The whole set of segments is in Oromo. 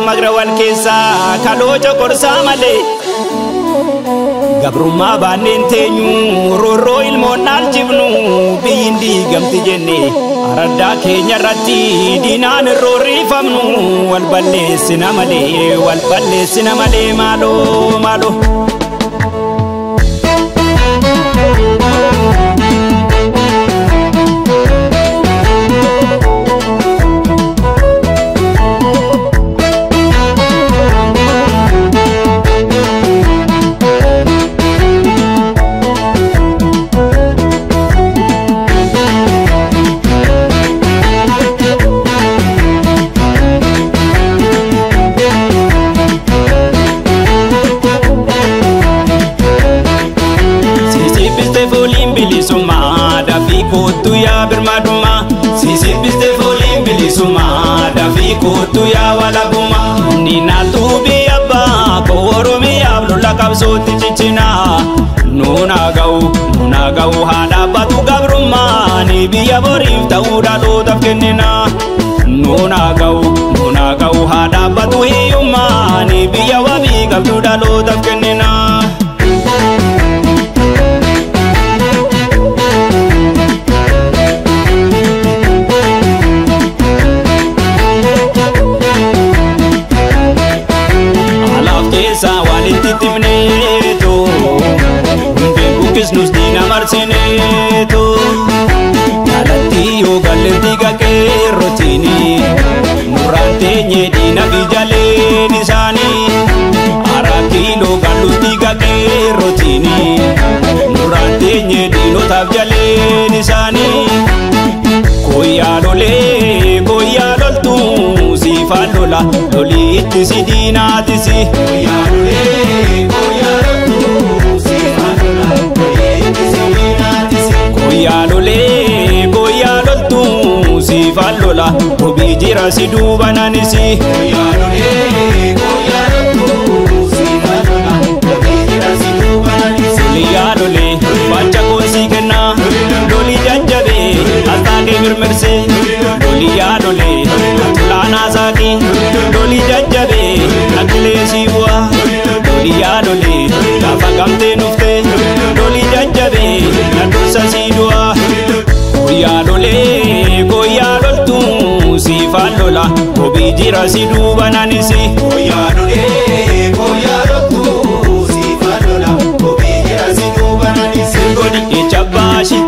magra wal kesa kaloja korsa male gabruma banen tenyu roro ilmon aljibnu bindi gamti jenne arada kenya ratti dinan rori famnu wal balle sinamale malo malo Kotu ya bermaduma sisi biste folin bilisuma dafi kotu ya walabuma nina tubi abba ko oromi ablulla kabsoti chichina nuna gau hada batu gabruma ni biya borif tauda lo tafkenina nuna gau hada batu hiyuma ni biya wabi gabduda lo tafkenina Tifneto Bukis nus dina marceneto Galatiyo galetiga ke rotini Murante nye dina vijale nisani Arakilo galutiga ke rotini Murante nye dino tabjale nisani Koyalole koyaloltu sifalola loli itisi dina tisi Koyalole koyaloltu sifalola obijira siduba nanisi koyalole bacha konsigena loli jajjabe asage mirmerse loli tulana zaki loli jajjabe nakle siwa loli kafagamte nufte loli jajjabe nadusa sidwa koyaloltu sifalola obijira siduba nanisi koyaloltu sifalola obijira siduba nanisi godi ichabashi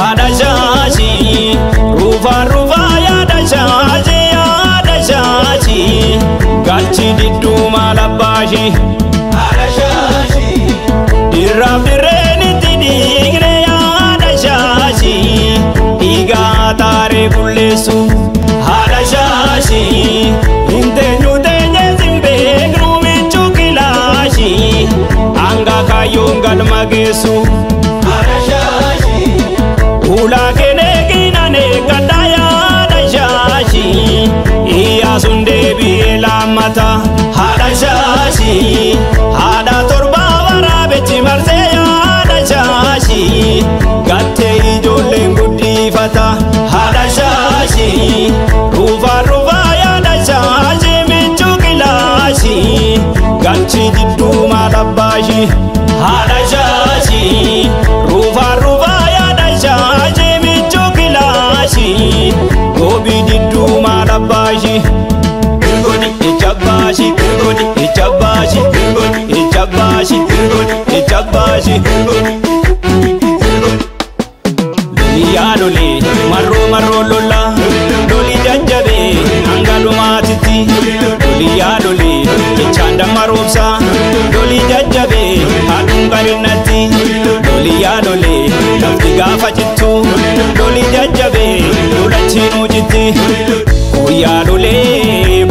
adashashi rufa ya adashashi gachi diddu malabashi adashashi dirraf dirreni tidigre ya adashashi iga tare kullesu adashashi intenyu tenye zimbe grumi chukilashi anga kayungal magesu adashashi ula kene ginane kadaya adashashi iya sunde bilamata adashashi ada torba warabe chimarse ya adashashi gatte ijolle ngudi fata adashashi rufa ya adashashi michukilashi gachi diddu malabashi adashashi rufa ya adashashi michukilashi gobi diddu malabashi ichabashi loli marro lola loli jajjabe angalumatiti loli ichanda marobsa loli jajjabe adungarinati loli nafti gafa jittu loli jajjabe lolachinu jitti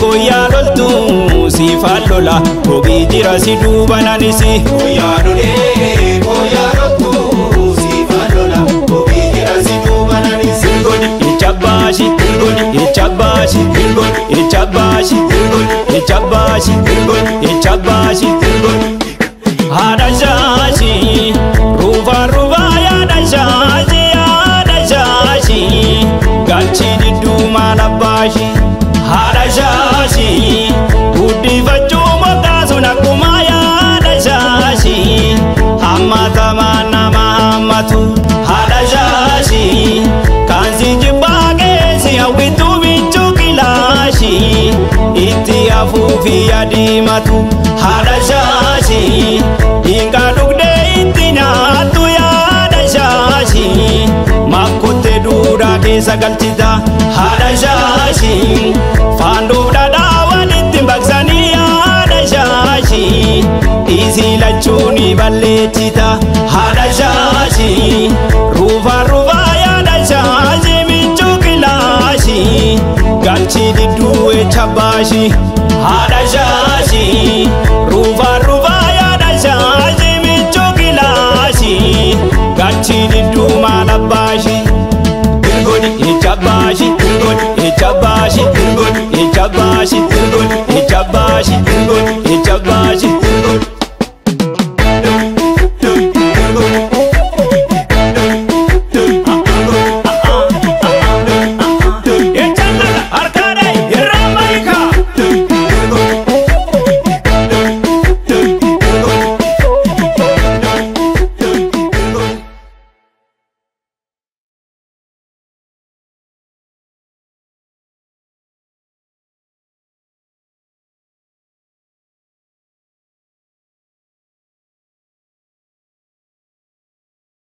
koyaloltu sifalola obijira siduba nanisi koyaloltu sifalola obijira siduba nanisi ichabashi matu hada shashi kansi jibage si awitu bichu kilashi iti afufi adi matu hada shashi inga dugde iti nyatu ya hada shashi makote dura kesa galchita hada shashi fandu dadawa nitimbakzani ya hada shashi isi lachuni baletita hada shashi ruva ruva ya hada shashi bichu kilashi galchi diduwe chabashi hada shashi ruva ruva ya hada shashi bichu kilashi galchi didu malabashi Irgodi ichabashi irgodi ichabashi irgodi ichabashi irgodi ichabashi irgodi ichabashi